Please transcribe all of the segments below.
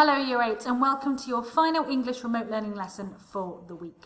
Hello Year 8 and welcome to your final English remote learning lesson for the week.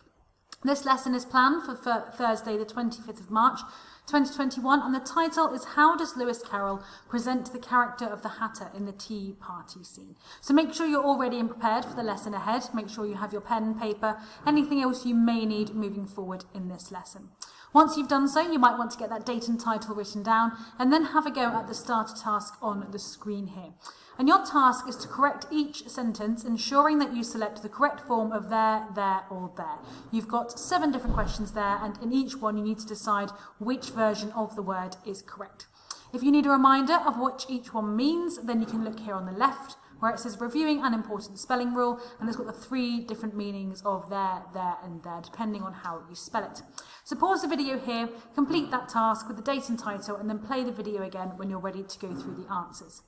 This lesson is planned for Thursday the 25th of March 2021 and the title is How Does Lewis Carroll Present the Character of the Hatter in the Tea Party Scene? So make sure you're all ready and prepared for the lesson ahead. Make sure you have your pen, paper, anything else you may need moving forward in this lesson. Once you've done so, you might want to get that date and title written down and then have a go at the starter task on the screen here. And your task is to correct each sentence, ensuring that you select the correct form of there, or there. You've got 7 different questions there, and in each one you need to decide which version of the word is correct. If you need a reminder of what each one means, then you can look here on the left, where it says reviewing an important spelling rule, and it's got the 3 different meanings of there, and there, depending on how you spell it. So pause the video here, complete that task with the date and title, and then play the video again when you're ready to go through the answers.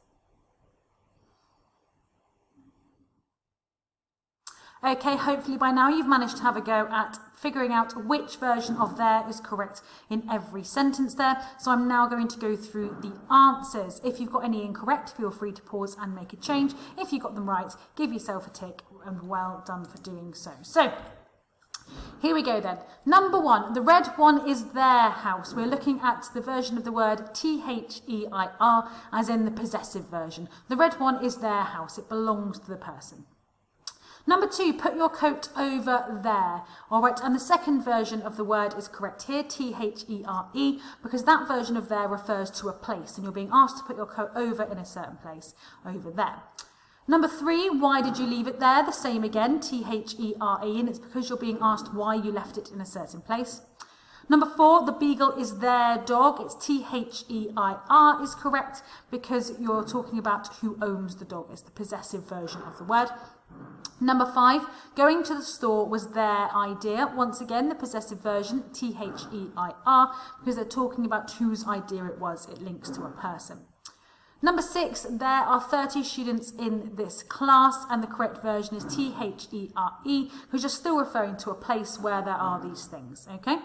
Okay, hopefully by now you've managed to have a go at figuring out which version of there is correct in every sentence there. So I'm now going to go through the answers. If you've got any incorrect, feel free to pause and make a change. If you got them right, give yourself a tick and well done for doing so. So here we go then. Number 1, the red one is their house. We're looking at the version of the word T-H-E-I-R as in the possessive version. The red one is their house. It belongs to the person. Number 2, put your coat over there. All right, and the second version of the word is correct here, T-H-E-R-E, because that version of there refers to a place, and you're being asked to put your coat over in a certain place, over there. Number 3, why did you leave it there? The same again, T-H-E-R-E, and it's because you're being asked why you left it in a certain place. Number 4, the beagle is their dog. It's T-H-E-I-R is correct because you're talking about who owns the dog. It's the possessive version of the word. Number 5, going to the store was their idea. Once again, the possessive version, T-H-E-I-R, because they're talking about whose idea it was. It links to a person. Number 6, there are 30 students in this class, and the correct version is T-H-E-R-E, because you're still referring to a place where there are these things, okay?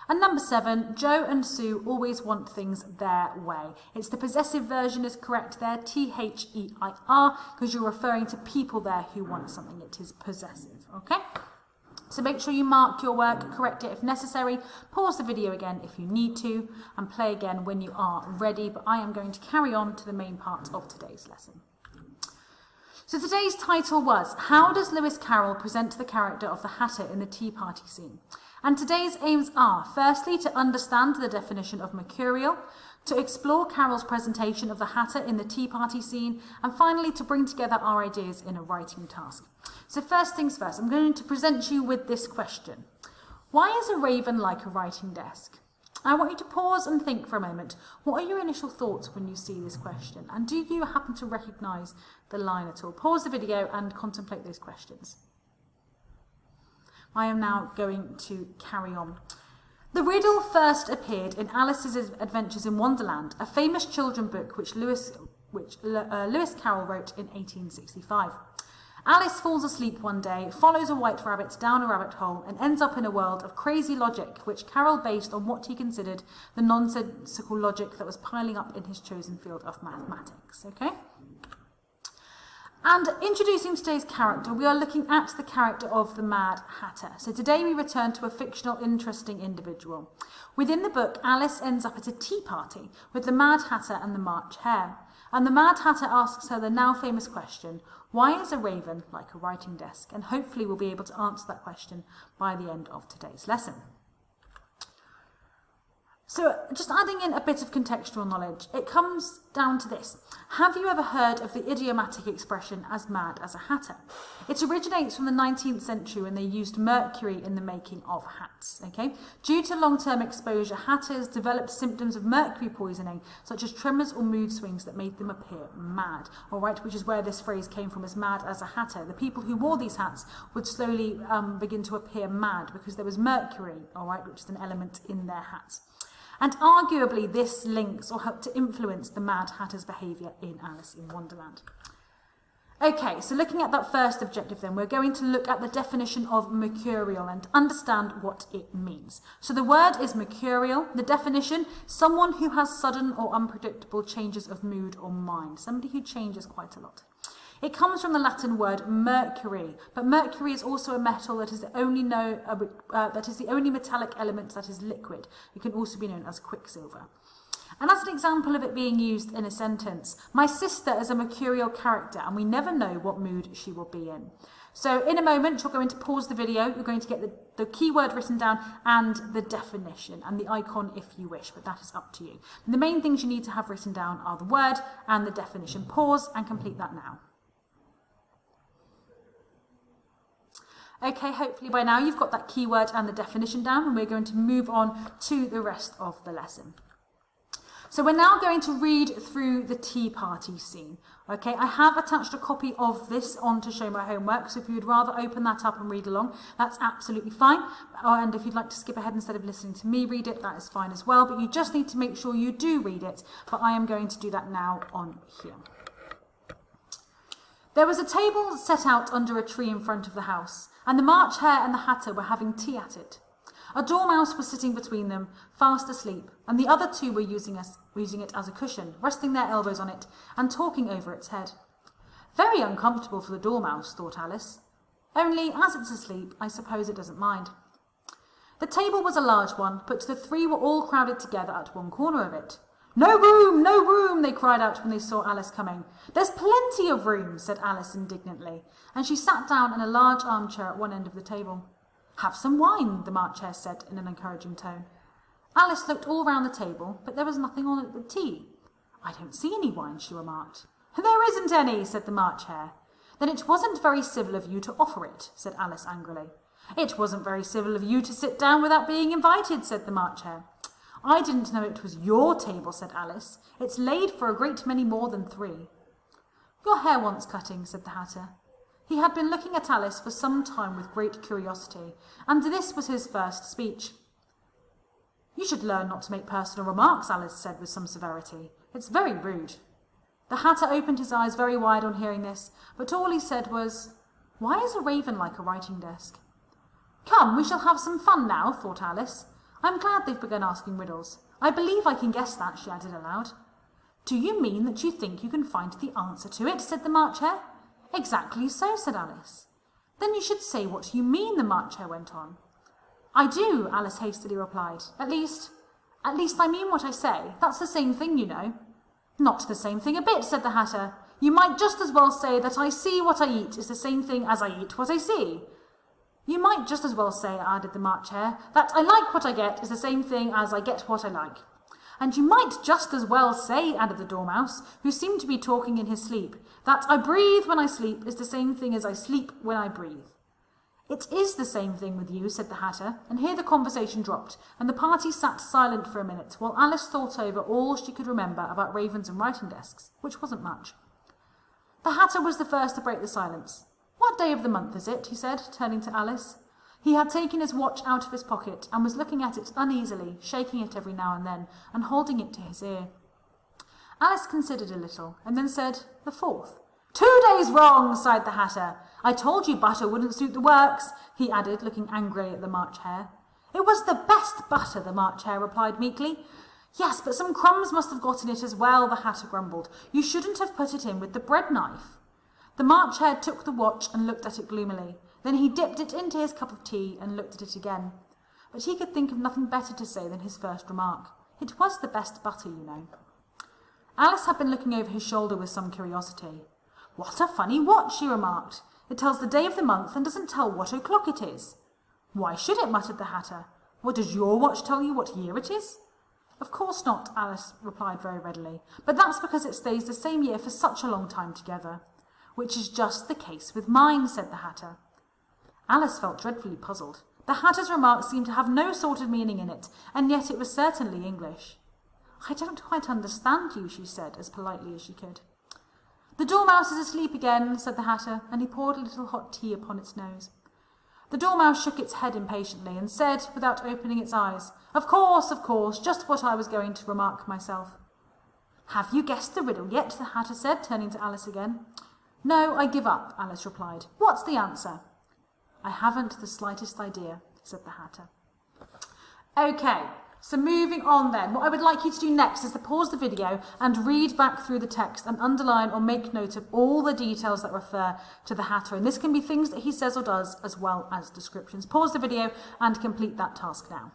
And number 7, Joe and Sue always want things their way. It's the possessive version is correct there, T-H-E-I-R, because you're referring to people there who want something. It is possessive, okay? So make sure you mark your work, correct it if necessary, pause the video again if you need to, and play again when you are ready. But I am going to carry on to the main part of today's lesson. So today's title was, How Does Lewis Carroll Present the Character of the Hatter in the Tea Party Scene? And today's aims are, firstly, to understand the definition of Mercurial, to explore Carroll's presentation of the Hatter in the Tea Party Scene, and finally to bring together our ideas in a writing task. So first things first, I'm going to present you with this question. Why is a raven like a writing desk? I want you to pause and think for a moment. What are your initial thoughts when you see this question? And do you happen to recognise the line at all? Pause the video and contemplate those questions. I am now going to carry on. The riddle first appeared in Alice's Adventures in Wonderland, a famous children's book which Lewis Carroll wrote in 1865. Alice falls asleep one day, follows a white rabbit down a rabbit hole, and ends up in a world of crazy logic, which Carroll based on what he considered the nonsensical logic that was piling up in his chosen field of mathematics. Okay? And introducing today's character, we are looking at the character of the Mad Hatter. So today we return to a fictional, interesting individual. Within the book, Alice ends up at a tea party with the Mad Hatter and the March Hare. And the Mad Hatter asks her the now famous question, why is a raven like a writing desk? And hopefully we'll be able to answer that question by the end of today's lesson. So just adding in a bit of contextual knowledge, it comes down to this. Have you ever heard of the idiomatic expression as mad as a hatter? It originates from the 19th century when they used mercury in the making of hats. Okay? Due to long-term exposure, hatters developed symptoms of mercury poisoning, such as tremors or mood swings that made them appear mad. All right, which is where this phrase came from, as mad as a hatter. The people who wore these hats would slowly begin to appear mad because there was mercury, all right, which is an element in their hats. And arguably this links or helped to influence the Mad Hatter's behaviour in Alice in Wonderland. Okay, so looking at that first objective then, we're going to look at the definition of mercurial and understand what it means. So the word is mercurial. The definition, someone who has sudden or unpredictable changes of mood or mind. Somebody who changes quite a lot. It comes from the Latin word mercury, but mercury is also a metal that is the only metallic element that is liquid. It can also be known as quicksilver. And as an example of it being used in a sentence, my sister is a mercurial character and we never know what mood she will be in. So in a moment, you're going to pause the video, you're going to get the keyword written down and the definition and the icon if you wish, but that is up to you. And the main things you need to have written down are the word and the definition. Pause and complete that now. Okay, hopefully by now you've got that keyword and the definition down, and we're going to move on to the rest of the lesson. So we're now going to read through the tea party scene. Okay, I have attached a copy of this on to show my homework, so if you would rather open that up and read along, that's absolutely fine. And if you'd like to skip ahead instead of listening to me read it, that is fine as well, but you just need to make sure you do read it. But I am going to do that now on here. There was a table set out under a tree in front of the house, and the March Hare and the Hatter were having tea at it. A dormouse was sitting between them, fast asleep, and the other two were using it as a cushion, resting their elbows on it and talking over its head. Very uncomfortable for the dormouse, thought Alice. Only, as it's asleep, I suppose it doesn't mind. The table was a large one, but the three were all crowded together at one corner of it. No room, they cried out when they saw Alice coming. There's plenty of room, said Alice indignantly, and she sat down in a large armchair at one end of the table. Have some wine, the March Hare said in an encouraging tone. Alice looked all round the table, but there was nothing on at the tea. I don't see any wine, she remarked. There isn't any, said the March Hare. Then it wasn't very civil of you to offer it, said Alice angrily. It wasn't very civil of you to sit down without being invited, said the March Hare. I didn't know it was your table, said Alice. It's laid for a great many more than three. Your hair wants cutting, said the Hatter. He had been looking at Alice for some time with great curiosity, and this was his first speech. You should learn not to make personal remarks, Alice said with some severity. It's very rude. The Hatter opened his eyes very wide on hearing this, but all he said was, Why is a raven like a writing desk? Come, we shall have some fun now, thought Alice. I'm glad they've begun asking riddles. I believe I can guess that, she added aloud. Do you mean that you think you can find the answer to it, said the March Hare. Exactly so, said Alice. Then you should say what you mean, the March Hare went on. I do, Alice hastily replied. At least I mean what I say. That's the same thing, you know. Not the same thing a bit, said the Hatter. You might just as well say that I see what I eat is the same thing as I eat what I see. You might just as well say, added the March Hare, that I like what I get is the same thing as I get what I like. And you might just as well say, added the Dormouse, who seemed to be talking in his sleep, that I breathe when I sleep is the same thing as I sleep when I breathe. It is the same thing with you, said the Hatter, and here the conversation dropped, and the party sat silent for a minute while Alice thought over all she could remember about ravens and writing desks, which wasn't much. The Hatter was the first to break the silence. What day of the month is it? He said, turning to Alice. He had taken his watch out of his pocket and was looking at it uneasily, shaking it every now and then, and holding it to his ear. Alice considered a little, and then said, the 4th. 2 days wrong, sighed the Hatter. I told you butter wouldn't suit the works, he added, looking angrily at the March Hare. It was the best butter, the March Hare replied meekly. Yes, but some crumbs must have got in it as well, the Hatter grumbled. You shouldn't have put it in with the bread knife. The March Hare took the watch and looked at it gloomily. Then he dipped it into his cup of tea and looked at it again. But he could think of nothing better to say than his first remark. It was the best butter, you know. Alice had been looking over his shoulder with some curiosity. What a funny watch, she remarked. It tells the day of the month and doesn't tell what o'clock it is. Why should it, muttered the Hatter. What does your watch tell you what year it is? Of course not, Alice replied very readily, but that's because it stays the same year for such a long time together. Which is just the case with mine, said the Hatter. Alice felt dreadfully puzzled. The Hatter's remark seemed to have no sort of meaning in it, and yet it was certainly English. I don't quite understand you, she said, as politely as she could. The Dormouse is asleep again, said the Hatter, and he poured a little hot tea upon its nose. The Dormouse shook its head impatiently and said, without opening its eyes, Of course, just what I was going to remark myself. Have you guessed the riddle yet? The Hatter said, turning to Alice again. No, I give up, Alice replied. What's the answer? I haven't the slightest idea, said the Hatter. Okay, So moving on then, what I would like you to do next is to pause the video and read back through the text and underline or make note of all the details that refer to the Hatter. And this can be things that he says or does as well as descriptions. Pause the video and complete that task now.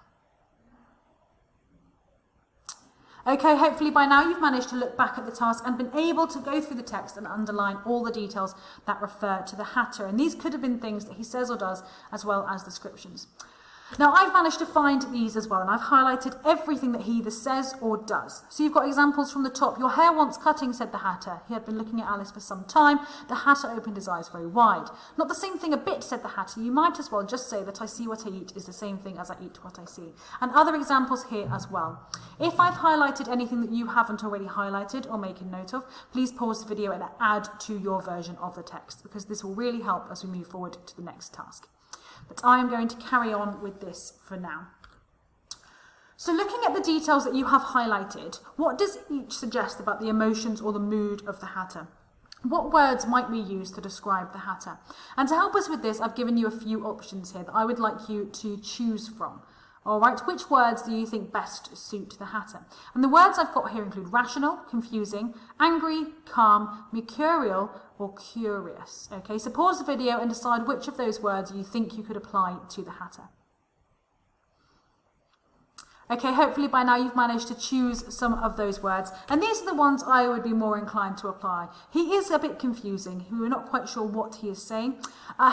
Okay, hopefully by now you've managed to look back at the task and been able to go through the text and underline all the details that refer to the Hatter. And these could have been things that he says or does as well as descriptions. Now, I've managed to find these as well, and I've highlighted everything that he either says or does. So you've got examples from the top. Your hair wants cutting, said the Hatter. He had been looking at Alice for some time. The Hatter opened his eyes very wide. Not the same thing a bit, said the Hatter. You might as well just say that I see what I eat is the same thing as I eat what I see. And other examples here as well. If I've highlighted anything that you haven't already highlighted or make a note of, please pause the video and add to your version of the text, because this will really help as we move forward to the next task. But I am going to carry on with this for now. So looking at the details that you have highlighted, what does each suggest about the emotions or the mood of the Hatter? What words might we use to describe the Hatter? And to help us with this, I've given you a few options here that I would like you to choose from. All right, which words do you think best suit the Hatter? And the words I've got here include rational, confusing, angry, calm, mercurial, or curious. Okay, so pause the video and decide which of those words you think you could apply to the Hatter. Okay, hopefully by now you've managed to choose some of those words. And these are the ones I would be more inclined to apply. He is a bit confusing. We're not quite sure what he is saying.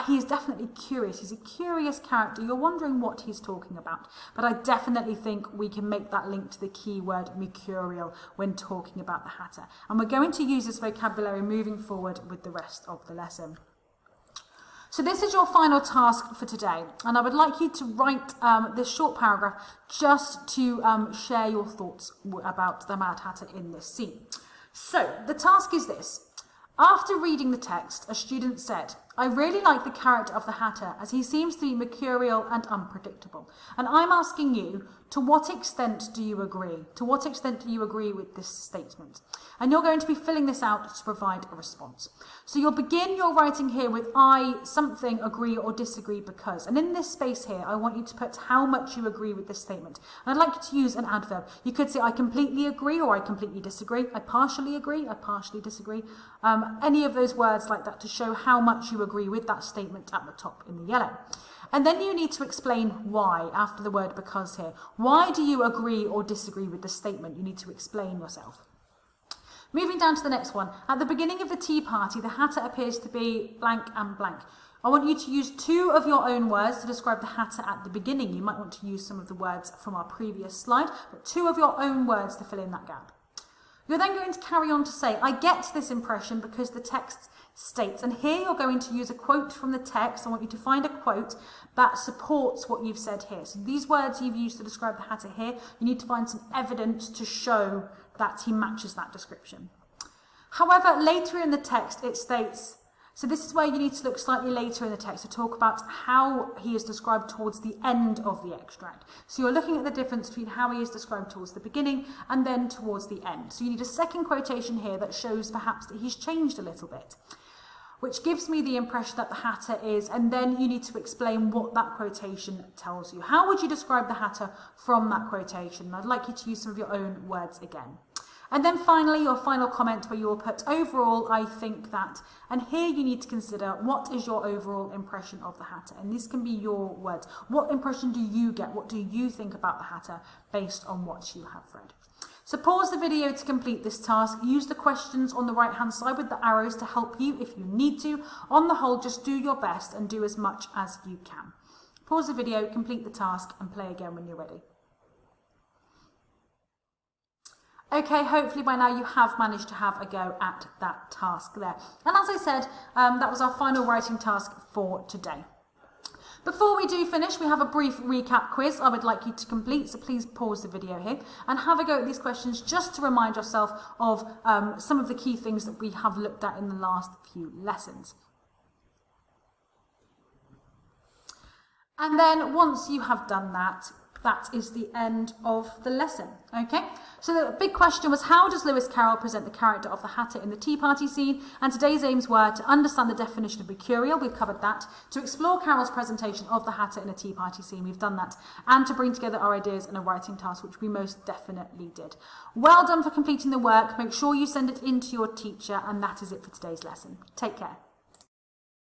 He is definitely curious. He's a curious character. You're wondering what he's talking about. But I definitely think we can make that link to the keyword mercurial when talking about the Hatter. And we're going to use this vocabulary moving forward with the rest of the lesson. So this is your final task for today, and I would like you to write this short paragraph just to share your thoughts about the Mad Hatter in this scene. So the task is this. After reading the text, a student said, I really like the character of the Hatter as he seems to be mercurial and unpredictable. And I'm asking you, to what extent do you agree? To what extent do you agree with this statement? And you're going to be filling this out to provide a response. So you'll begin your writing here with I, something, agree or disagree because. And in this space here, I want you to put how much you agree with this statement. And I'd like you to use an adverb. You could say I completely agree or I completely disagree. I partially agree, I partially disagree. Any of those words like that to show how much you agree with that statement at the top in the yellow. And then you need to explain why after the word because here. Why do you agree or disagree with the statement? You need to explain yourself. Moving down to the next one. At the beginning of the tea party, the Hatter appears to be blank and blank. I want you to use two of your own words to describe the Hatter at the beginning. You might want to use some of the words from our previous slide, but two of your own words to fill in that gap. You're then going to carry on to say, I get this impression because the text states, and here you're going to use a quote from the text. I want you to find a quote that supports what you've said here. So these words you've used to describe the Hatter here, you need to find some evidence to show that he matches that description. However, later in the text it states, so this is where you need to look slightly later in the text to talk about how he is described towards the end of the extract. So you're looking at the difference between how he is described towards the beginning and then towards the end. So you need a second quotation here that shows perhaps that he's changed a little bit, which gives me the impression that the Hatter is, and then you need to explain what that quotation tells you. How would you describe the Hatter from that quotation? I'd like you to use some of your own words again. And then finally, your final comment where you will put, overall, I think that, and here you need to consider what is your overall impression of the Hatter, and this can be your words. What impression do you get? What do you think about the Hatter based on what you have read? So pause the video to complete this task. Use the questions on the right hand side with the arrows to help you if you need to. On the whole, just do your best and do as much as you can. Pause the video, complete the task and play again when you're ready. Okay, hopefully by now you have managed to have a go at that task there. And as I said, that was our final writing task for today. Before we do finish, we have a brief recap quiz I would like you to complete, so please pause the video here and have a go at these questions just to remind yourself of some of the key things that we have looked at in the last few lessons. And then once you have done that, that is the end of the lesson. Okay, so the big question was, how does Lewis Carroll present the character of the Hatter in the Tea Party scene? And today's aims were to understand the definition of Mercurial, we've covered that, to explore Carroll's presentation of the Hatter in a Tea Party scene, we've done that, and to bring together our ideas in a writing task, which we most definitely did. Well done for completing the work. Make sure you send it in to your teacher, and that is it for today's lesson. Take care.